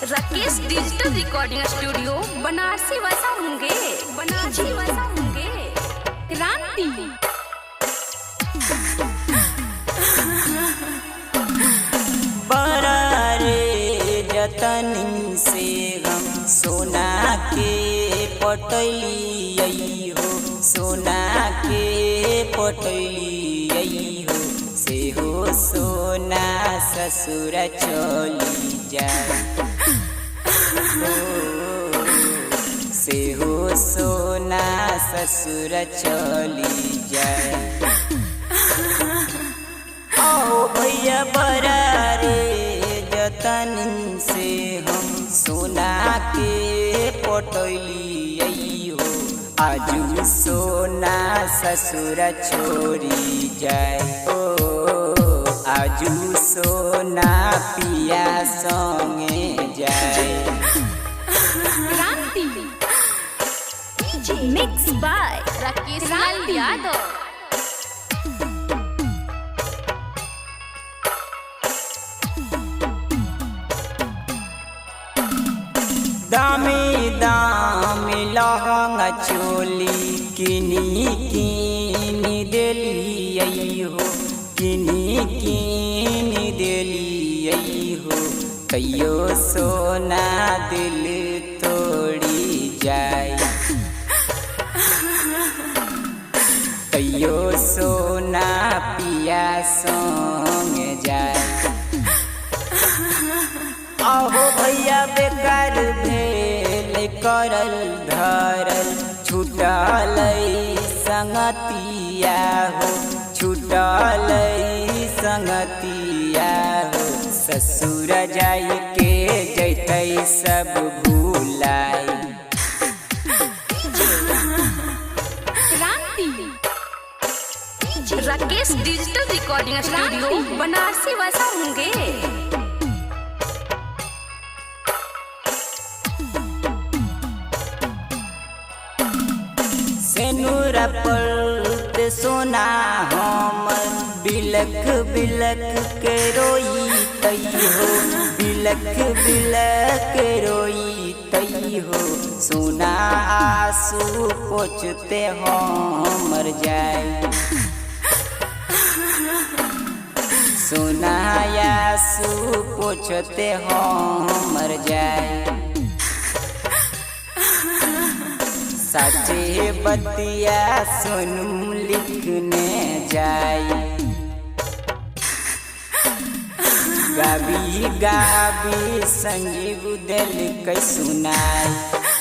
Rakesh digital recording studio Banarasi वैसा होंगे क्रांति। बड़ा रे जतन से हम सोना के पटली हो, सोना के पटली हो, से हो सोना ससुर चली जाए, से हो सोना ससुर चली जाए। आओ भैया बड़ा रे जतन से हम सोना के पटली हो, आजू सोना ससुर छोड़ी जाए, ओ आजू सोना पिया संगे जाए। क्रांति मिक्स बाय राकेश यादव। दामी दामी लहंगा चोली किनी किनी देली हो, किनी किनी देली हो, तैयो सोना दिल तोड़ी जाए, तैयो सोना पिया संग जाए। आहो भैया बेकार भेल करल धरल, छूटल संगतिया हो, छूटल संगतिया हो, ससुर जाय के जैतै सब भूलाय। Rakesh digital recording studio Banarasi वैसा होंगे। सेनुरा पर ते सोना हमर बिलख बिलख के रोई तई हो, बिलख बिलख के रोई तई हो, सोना आंसू पोछते हमर जाए, सोना आंसू पोछते हमर जाए। साचे बतिया सुनू लिखने जाए, गावी गावी संजीव दिल कै सुनाई।